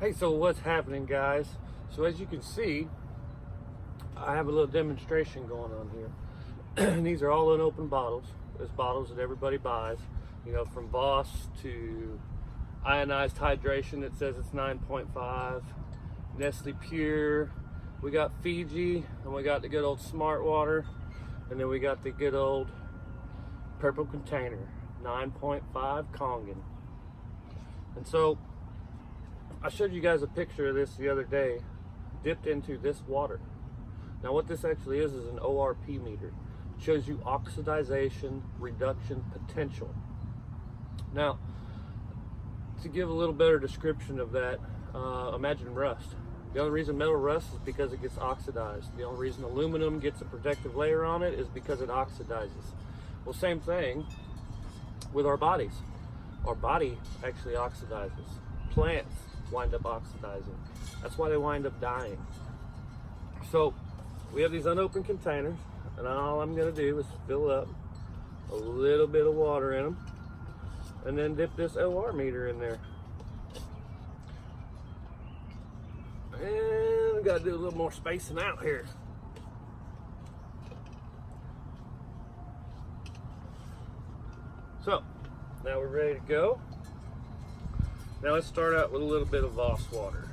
Hey, so what's happening, guys? So as you can see, I have a little demonstration going on here. And these are all unopened bottles. There's bottles that everybody buys, you know, from Voss to ionized hydration that says it's 9.5, Nestle Pure, we got Fiji, and we got the good old Smart Water, and then we got the good old purple container, 9.5 Kangen. And so I showed you guys a picture of this the other day, dipped into this water. Now what this actually is an ORP meter. It shows you oxidization reduction potential. Now, to give a little better description of that, imagine rust. The only reason metal rusts is because it gets oxidized. The only reason aluminum gets a protective layer on it is because it oxidizes. Well, same thing with our bodies. Our body actually oxidizes. Plants wind up oxidizing. That's why they wind up dying. So we have these unopened containers, and all I'm going to do is fill up a little bit of water in them and then dip this OR meter in there. And we got to do a little more spacing out here. So now we're ready to go. Now let's start out with a little bit of Voss water.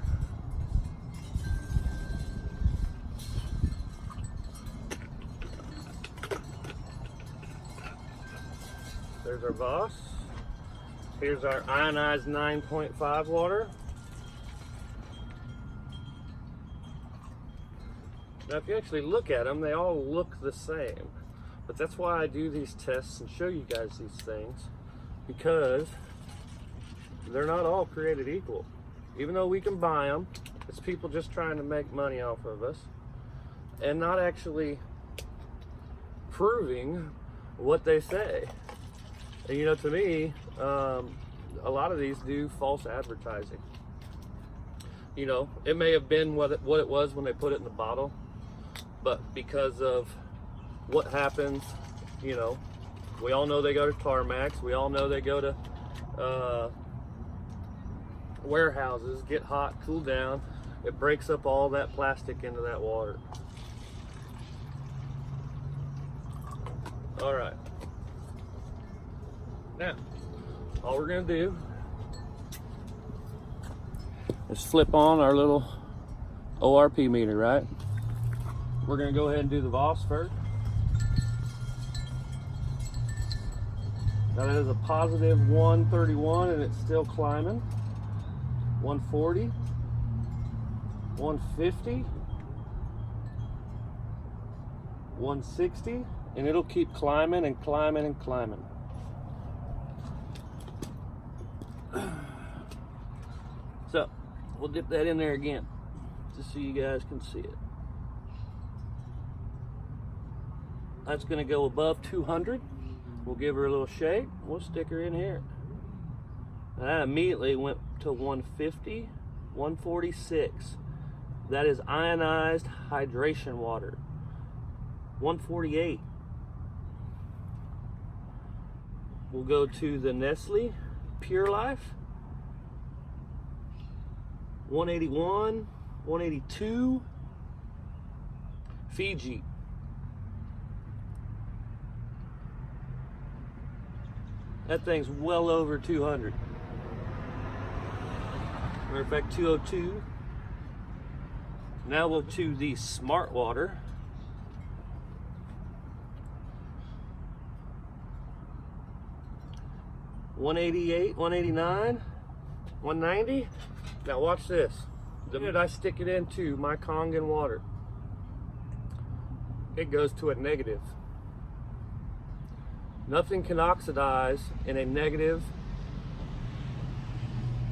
There's our Voss. Here's our ionized 9.5 water. Now if you actually look at them, they all look the same. But that's why I do these tests and show you guys these things, because they're not all created equal. Even though we can buy them, it's people just trying to make money off of us and not actually proving what they say. And you know, to me, a lot of these do false advertising. You know, it may have been what it was when they put it in the bottle, but because of what happens, you know, we all know they go to Tarmacs, we all know they go to warehouses, get hot, cool down, it breaks up all that plastic into that water. All right, now all we're gonna do is flip on our little ORP meter, right? We're gonna go ahead and do the Voss first. Now that is a positive 131 and it's still climbing. 140, 150, 160, and it'll keep climbing and climbing and climbing. So we'll dip that in there again just so you guys can see it. That's going to go above 200. We'll give her a little shake. We'll stick her in here. Now that immediately went to 150, 146. That is ionized hydration water. 148. We'll go to the Nestle Pure Life. 181, 182. Fiji. That thing's well over 200. Matter of fact, 202. Now we'll to the Smart Water. $188, $189, $190. Now watch this. The minute I stick it into my Kangen water, it goes to a negative. Nothing can oxidize in a negative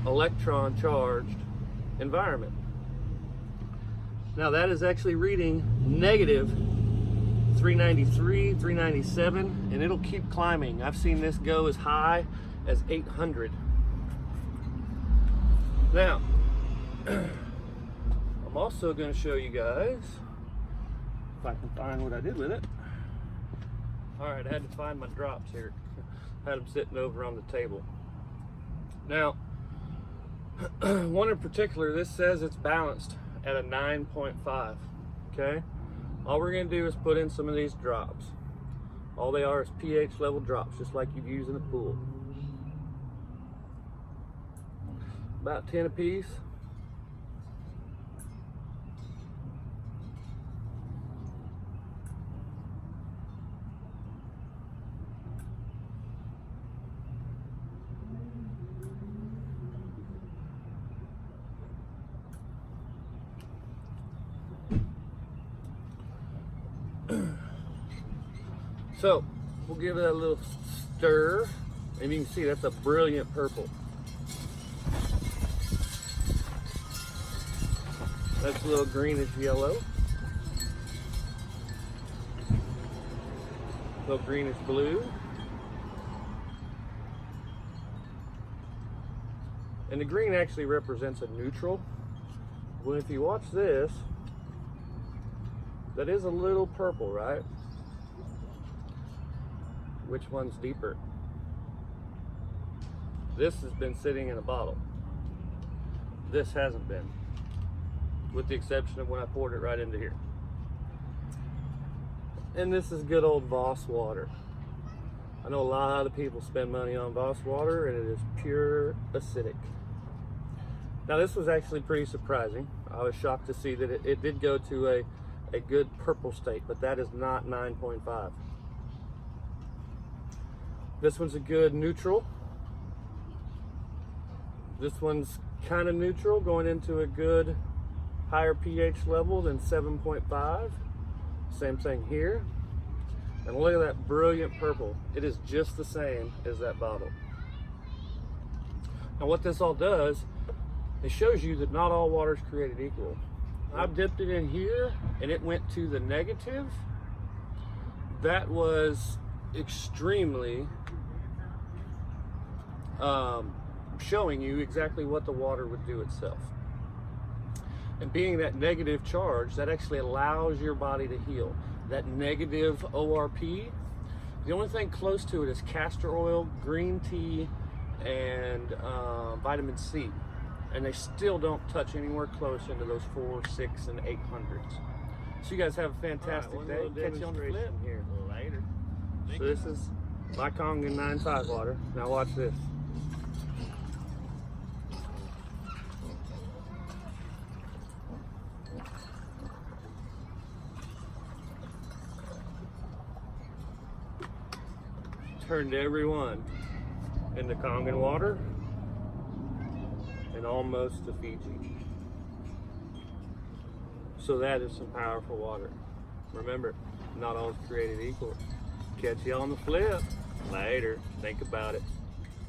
electron charged environment. Now that is actually reading negative 393, 397, and it'll keep climbing. I've seen this go as high as 800. Now, I'm also going to show you guys, if I can find what I did with it. All right, I had to find my drops here. I had them sitting over on the table. Now, One in particular, this says it's balanced at a 9.5, okay? All we're gonna do is put in some of these drops. All they are is pH level drops, just like you'd use in a pool. About 10 a piece. So we'll give it a little stir, and you can see that's a brilliant purple. That's a little greenish yellow, a little greenish blue, and the green actually represents a neutral. Well, if you watch this, that is a little purple, right? Which one's deeper? This has been sitting in a bottle. This hasn't been, with the exception of when I poured it right into here. And this is good old Voss water. I know a lot of people spend money on Voss water, and it is pure acidic. Now this was actually pretty surprising. I was shocked to see that it did go to a good purple state, but that is not 9.5. This one's a good neutral. This one's kind of neutral, going into a good higher pH level than 7.5. Same thing here. And look at that brilliant purple. It is just the same as that bottle. Now what this all does, it shows you that not all water is created equal. I've dipped it in here and it went to the negative. That was extremely showing you exactly what the water would do itself. And being that negative charge, that actually allows your body to heal. That negative ORP, the only thing close to it is castor oil, green tea, and vitamin C. And they still don't touch anywhere close into those 4, 6, and 800s. So you guys have a fantastic day. Catch you on the flip here later. So this is my Kangen 9.5 water. Now watch this. Turned everyone into Kangen water and almost to Fiji. So that is some powerful water. Remember, not all is created equal. Catch you on the flip. Later. Think about it.